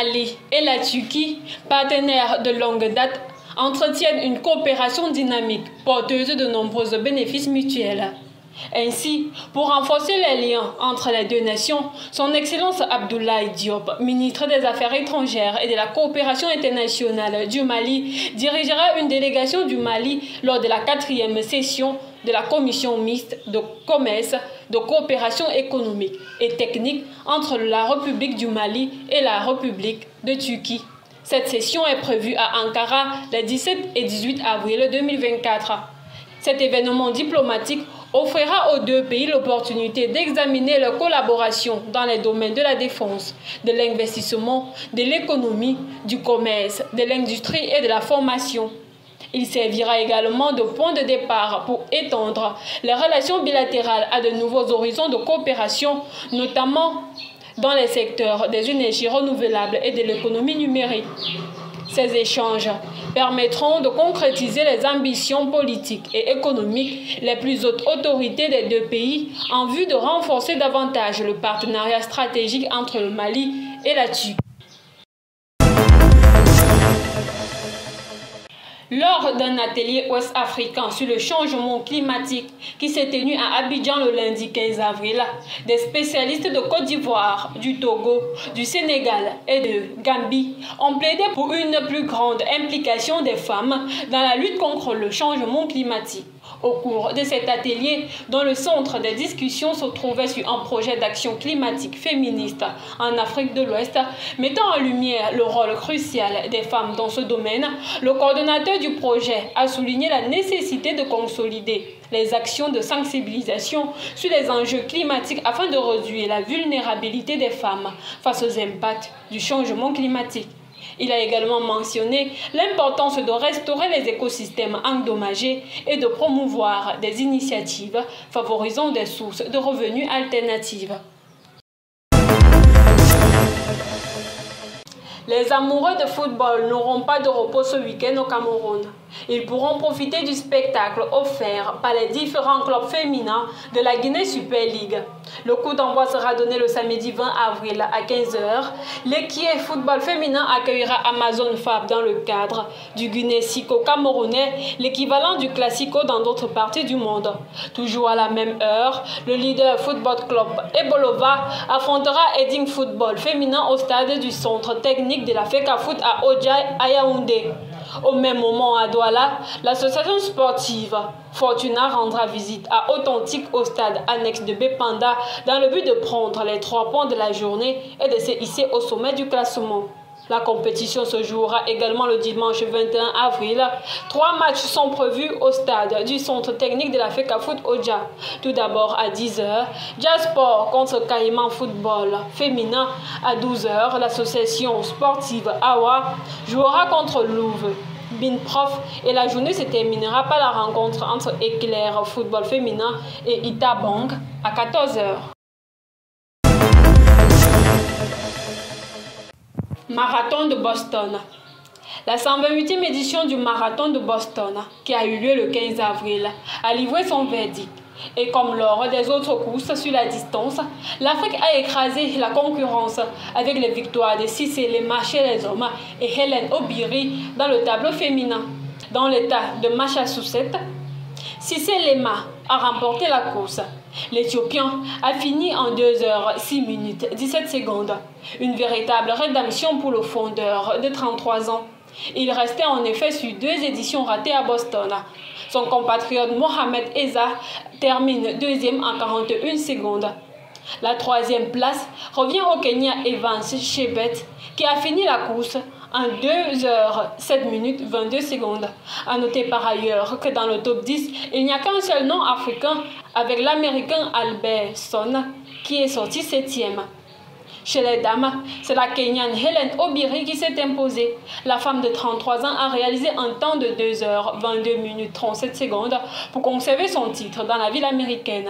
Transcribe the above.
Mali et la Turquie, partenaires de longue date, entretiennent une coopération dynamique, porteuse de nombreux bénéfices mutuels. Ainsi, pour renforcer les liens entre les deux nations, son Excellence Abdoulaye Diop, ministre des Affaires étrangères et de la coopération internationale du Mali, dirigera une délégation du Mali lors de la 4e session de la commission mixte de commerce, de coopération économique et technique entre la République du Mali et la République de Turquie. Cette session est prévue à Ankara les 17 et 18 avril 2024. Cet événement diplomatique offrira aux deux pays l'opportunité d'examiner leur collaboration dans les domaines de la défense, de l'investissement, de l'économie, du commerce, de l'industrie et de la formation. Il servira également de point de départ pour étendre les relations bilatérales à de nouveaux horizons de coopération, notamment dans les secteurs des énergies renouvelables et de l'économie numérique. Ces échanges permettront de concrétiser les ambitions politiques et économiques les plus hautes autorités des deux pays en vue de renforcer davantage le partenariat stratégique entre le Mali et la Turquie. Lors d'un atelier ouest-africain sur le changement climatique qui s'est tenu à Abidjan le lundi 15 avril, des spécialistes de Côte d'Ivoire, du Togo, du Sénégal et de Gambie ont plaidé pour une plus grande implication des femmes dans la lutte contre le changement climatique. Au cours de cet atelier, dont le centre des discussions se trouvait sur un projet d'action climatique féministe en Afrique de l'Ouest, mettant en lumière le rôle crucial des femmes dans ce domaine, le coordonnateur du projet a souligné la nécessité de consolider les actions de sensibilisation sur les enjeux climatiques afin de réduire la vulnérabilité des femmes face aux impacts du changement climatique. Il a également mentionné l'importance de restaurer les écosystèmes endommagés et de promouvoir des initiatives favorisant des sources de revenus alternatives. Les amoureux de football n'auront pas de repos ce week-end au Cameroun. Ils pourront profiter du spectacle offert par les différents clubs féminins de la Guinée Super League. Le coup d'envoi sera donné le samedi 20 avril à 15 h. L'équipe football féminin accueillera Amazon Fab dans le cadre du Guinée-Sico camerounais, l'équivalent du Classico dans d'autres parties du monde. Toujours à la même heure, le leader football club Ebolova affrontera Edding Football féminin au stade du centre technique de la FECAFOOT à Odjaï à Yaoundé. Au même moment à Douala, l'association sportive Fortuna rendra visite à Authentique au stade annexe de Bépanda dans le but de prendre les 3 points de la journée et de se hisser au sommet du classement. La compétition se jouera également le dimanche 21 avril. 3 matchs sont prévus au stade du centre technique de la FECAFOOT Odja. Tout d'abord à 10 h, Jasport contre Caïman Football féminin. À 12 h, l'association sportive Awa jouera contre Louvre Binprof et la journée se terminera par la rencontre entre Éclair Football féminin et Itabang à 14 h. Marathon de Boston. La 128e édition du Marathon de Boston, qui a eu lieu le 15 avril, a livré son verdict. Et comme lors des autres courses sur la distance, l'Afrique a écrasé la concurrence avec les victoires de Cissé Lema chez les hommes et Helen Obiri dans le tableau féminin. Dans l'état de Massachusetts, Cissé Lema a remporté la course. L'Éthiopien a fini en 2 h 6 minutes 17 secondes. Une véritable rédemption pour le fondeur de 33 ans. Il restait en effet sur 2 éditions ratées à Boston. Son compatriote Mohamed Eza termine 2e en 41 secondes. La 3e place revient au Kenya Evans Chebet qui a fini la course en 2 h 7 minutes 22 secondes. A noter par ailleurs que dans le top 10, il n'y a qu'un seul nom africain avec l'américain Albert Son qui est sorti 7e. Chez les dames, c'est la Kenyane Helen Obiri qui s'est imposée. La femme de 33 ans a réalisé un temps de 2 h 22 minutes 37 secondes pour conserver son titre dans la ville américaine.